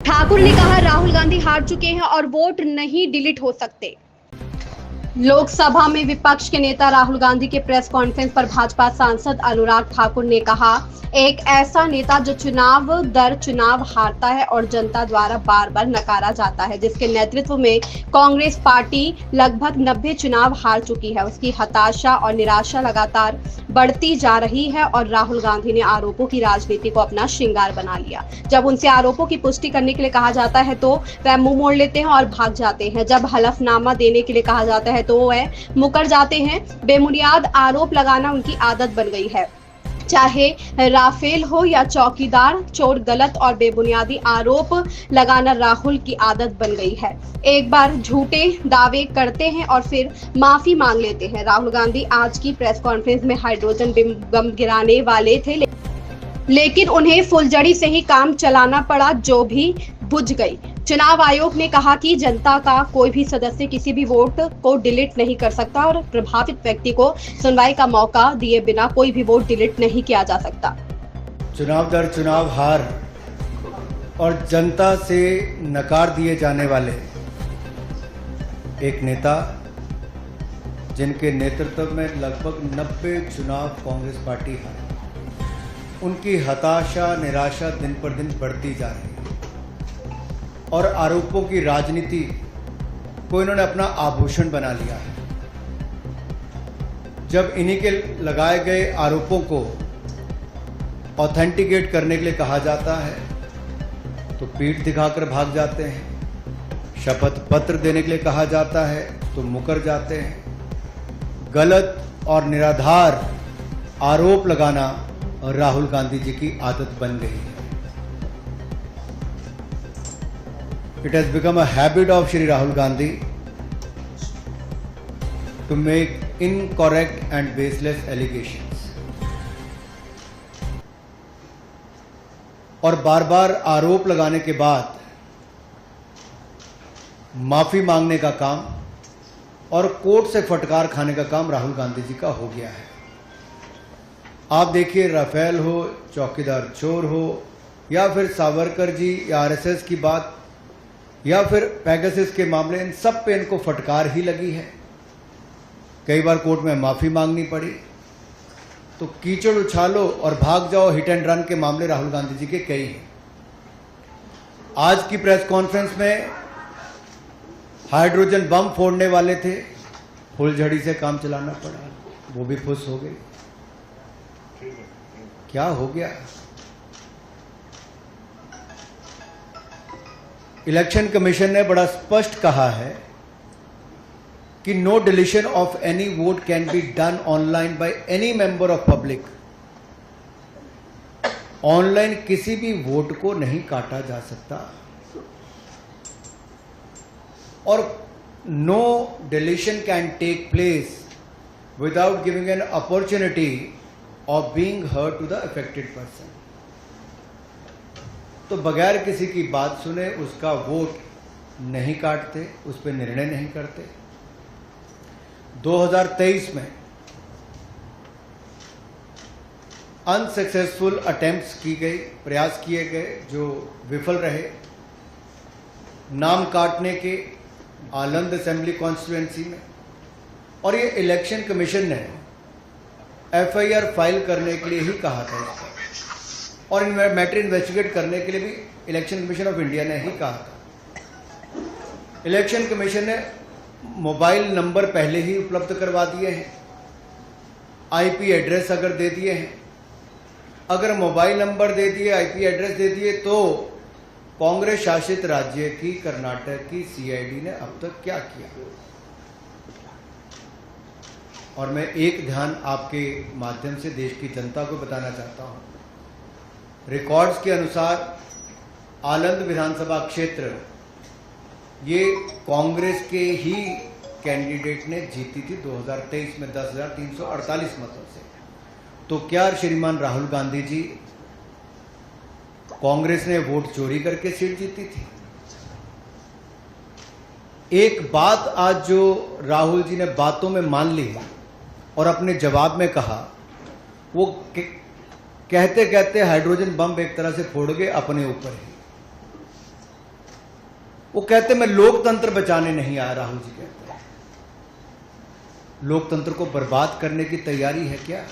ठाकुर ने कहा राहुल गांधी हार चुके हैं और वोट नहीं डिलीट हो सकते। लोकसभा में विपक्ष के नेता राहुल गांधी के प्रेस कॉन्फ्रेंस पर भाजपा सांसद अनुराग ठाकुर ने कहा, एक ऐसा नेता जो चुनाव दर चुनाव हारता है और जनता द्वारा बार बार नकारा जाता है, जिसके नेतृत्व में कांग्रेस पार्टी लगभग 90 चुनाव हार चुकी है, उसकी हताशा और निराशा लगातार बढ़ती जा रही है और राहुल गांधी ने आरोपों की राजनीति को अपना श्रृंगार बना लिया। जब उनसे आरोपों की पुष्टि करने के लिए कहा जाता है तो वह मुंह मोड़ लेते हैं और भाग जाते हैं। जब हलफनामा देने के लिए कहा जाता है तो वह मुकर जाते हैं। बेबुनियाद आरोप लगाना उनकी आदत बन गई है। चाहे राफेल हो या चौकीदार चोर, गलत और बेबुनियादी आरोप लगाना राहुल की आदत बन गई है। एक बार झूठे दावे करते हैं और फिर माफी मांग लेते हैं। राहुल गांधी आज की प्रेस कॉन्फ्रेंस में हाइड्रोजन बम गिराने वाले थे, लेकिन उन्हें फुलझड़ी से ही काम चलाना पड़ा, जो भी बुझ गई। चुनाव आयोग ने कहा कि जनता का कोई भी सदस्य किसी भी वोट को डिलीट नहीं कर सकता और प्रभावित व्यक्ति को सुनवाई का मौका दिए बिना कोई भी वोट डिलीट नहीं किया जा सकता। चुनाव दर चुनाव हार और जनता से नकार दिए जाने वाले एक नेता, जिनके नेतृत्व में लगभग 90 चुनाव कांग्रेस पार्टी है, उनकी हताशा निराशा दिन पर दिन बढ़ती जा रही है और आरोपों की राजनीति को इन्होंने अपना आभूषण बना लिया है। जब इन्हीं के लगाए गए आरोपों को ऑथेंटिकेट करने के लिए कहा जाता है तो पीठ दिखाकर भाग जाते हैं। शपथ पत्र देने के लिए कहा जाता है तो मुकर जाते हैं। गलत और निराधार आरोप लगाना राहुल गांधी जी की आदत बन गई है। It has become a habit of Shri Rahul Gandhi to make incorrect and baseless allegations और बार बार आरोप लगाने के बाद माफी मांगने का काम और कोर्ट से फटकार खाने का काम राहुल गांधी जी का हो गया है। आप देखिए, राफेल हो, चौकीदार चोर हो, या फिर सावरकर जी या आरएसएस की बात, या फिर पेगासस के मामले, इन सब पे इनको फटकार ही लगी है। कई बार कोर्ट में माफी मांगनी पड़ी। तो कीचड़ उछालो और भाग जाओ, हिट एंड रन के मामले राहुल गांधी जी के कई हैं। आज की प्रेस कॉन्फ्रेंस में हाइड्रोजन बम फोड़ने वाले थे, फुलझड़ी से काम चलाना पड़ा, वो भी फुस हो गए। क्या हो गया? इलेक्शन कमीशन ने बड़ा स्पष्ट कहा है कि no deletion of any vote can be done online by any member of public. Online किसी भी वोट को नहीं काटा जा सकता और no deletion can take place without giving an opportunity of being heard to the affected person. तो बगैर किसी की बात सुने उसका वोट नहीं काटते, उस पर निर्णय नहीं करते। 2023 में अनसक्सेसफुल अटेम्प्ट्स की गई, प्रयास किए गए जो विफल रहे, नाम काटने के आलंद असेंबली कॉन्स्टिट्यूएंसी में। और ये इलेक्शन कमीशन ने एफआईआर फाइल करने के लिए ही कहा था इसको, और इन मैटर इन्वेस्टिगेट करने के लिए भी इलेक्शन कमीशन ऑफ इंडिया ने ही कहा था। इलेक्शन कमीशन ने मोबाइल नंबर पहले ही उपलब्ध करवा दिए हैं, आईपी एड्रेस अगर दे दिए हैं, अगर मोबाइल नंबर दे दिए, आईपी एड्रेस दे दिए, तो कांग्रेस शासित राज्य की कर्नाटक की सीआईडी ने अब तक क्या किया? और मैं एक ध्यान आपके माध्यम से देश की जनता को बताना चाहता हूं। रिकॉर्ड्स के अनुसार आलंद विधानसभा क्षेत्र ये कांग्रेस के ही कैंडिडेट ने जीती थी 2023 में 10,348 मतों से। तो क्या श्रीमान राहुल गांधी जी, कांग्रेस ने वोट चोरी करके सीट जीती थी? एक बात आज जो राहुल जी ने बातों में मान ली और अपने जवाब में कहा, वो कहते कहते हाइड्रोजन बम एक तरह से फोड़ गए अपने ऊपर ही। वो कहते मैं लोकतंत्र बचाने नहीं आया, राहुल जी कहते हैं। लोकतंत्र को बर्बाद करने की तैयारी है क्या?